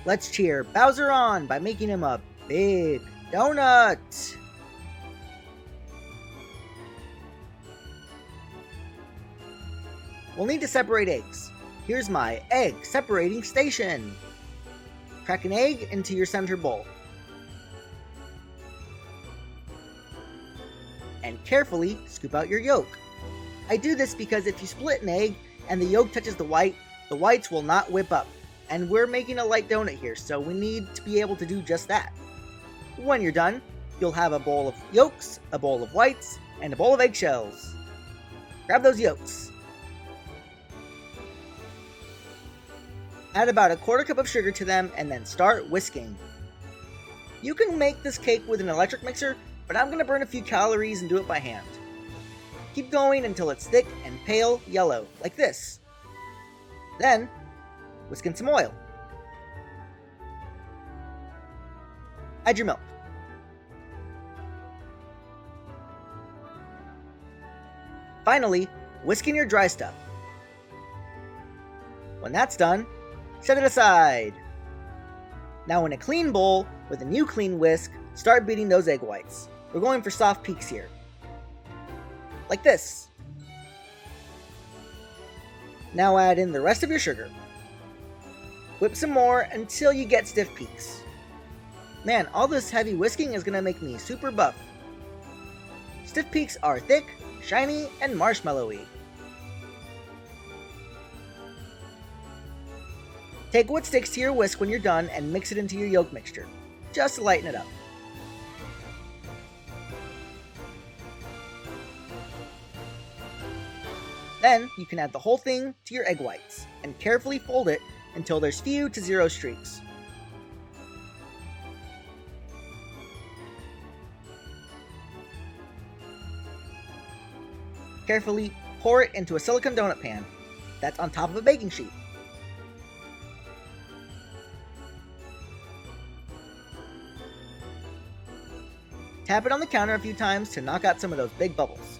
Let's cheer Bowser on by making him a big donut! We'll need to separate eggs. Here's my egg separating station. Crack an egg into your center bowl. And carefully scoop out your yolk. I do this because if you split an egg and the yolk touches the whites will not whip up. And we're making a light donut here, so we need to be able to do just that. When you're done, you'll have a bowl of yolks, a bowl of whites, and a bowl of eggshells. Grab those yolks. Add about a quarter cup of sugar to them and then start whisking. You can make this cake with an electric mixer, but I'm going to burn a few calories and do it by hand. Keep going until it's thick and pale yellow, like this. Then, whisk in some oil. Add your milk. Finally, whisk in your dry stuff. When that's done, set it aside. Now in a clean bowl, with a new clean whisk, start beating those egg whites. We're going for soft peaks here. Like this. Now add in the rest of your sugar. Whip some more until you get stiff peaks. Man, all this heavy whisking is going to make me super buff. Stiff peaks are thick, shiny, and marshmallowy. Take what sticks to your whisk when you're done and mix it into your yolk mixture, just to lighten it up. Then, you can add the whole thing to your egg whites, and carefully fold it until there's few to zero streaks. Carefully pour it into a silicone donut pan that's on top of a baking sheet. Tap it on the counter a few times to knock out some of those big bubbles.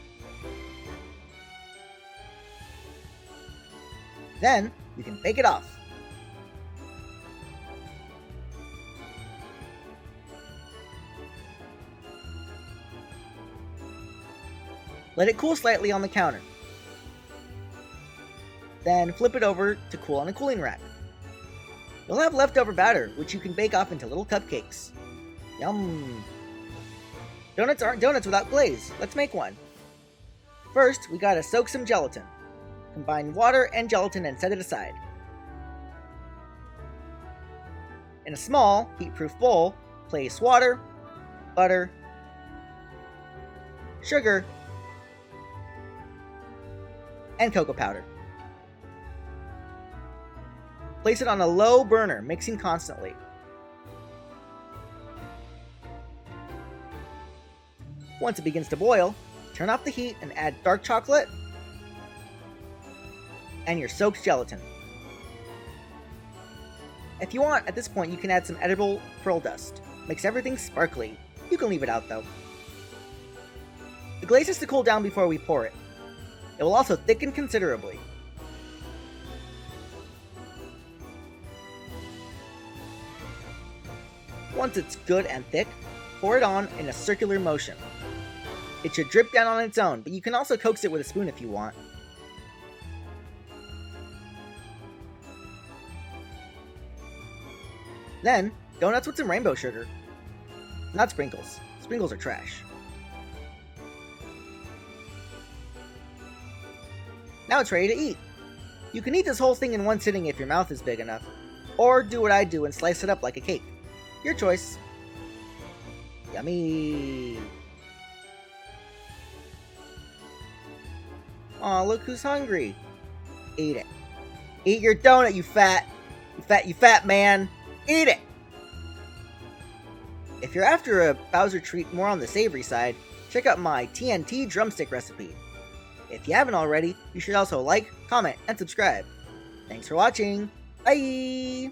Then, you can bake it off. Let it cool slightly on the counter. Then flip it over to cool on a cooling rack. You'll have leftover batter, which you can bake off into little cupcakes. Yum! Donuts aren't donuts without glaze. Let's make one. First, we gotta soak some gelatin. Combine water and gelatin and set it aside. In a small, heat-proof bowl, place water, butter, sugar, and cocoa powder. Place it on a low burner, mixing constantly. Once it begins to boil, turn off the heat and add dark chocolate and your soaked gelatin. If you want, at this point you can add some edible pearl dust. Makes everything sparkly. You can leave it out though. The glaze has to cool down before we pour it. It will also thicken considerably. Once it's good and thick, pour it on in a circular motion. It should drip down on its own, but you can also coax it with a spoon if you want. Then, donuts with some rainbow sugar. Not sprinkles. Sprinkles are trash. Now it's ready to eat. You can eat this whole thing in one sitting if your mouth is big enough, or do what I do and slice it up like a cake. Your choice. Yummy! Aw, look who's hungry. Eat it. Eat your donut, you fat man. Eat it! If you're after a Bowser treat more on the savory side, check out my TNT drumstick recipe. If you haven't already, you should also like, comment, and subscribe. Thanks for watching. Bye!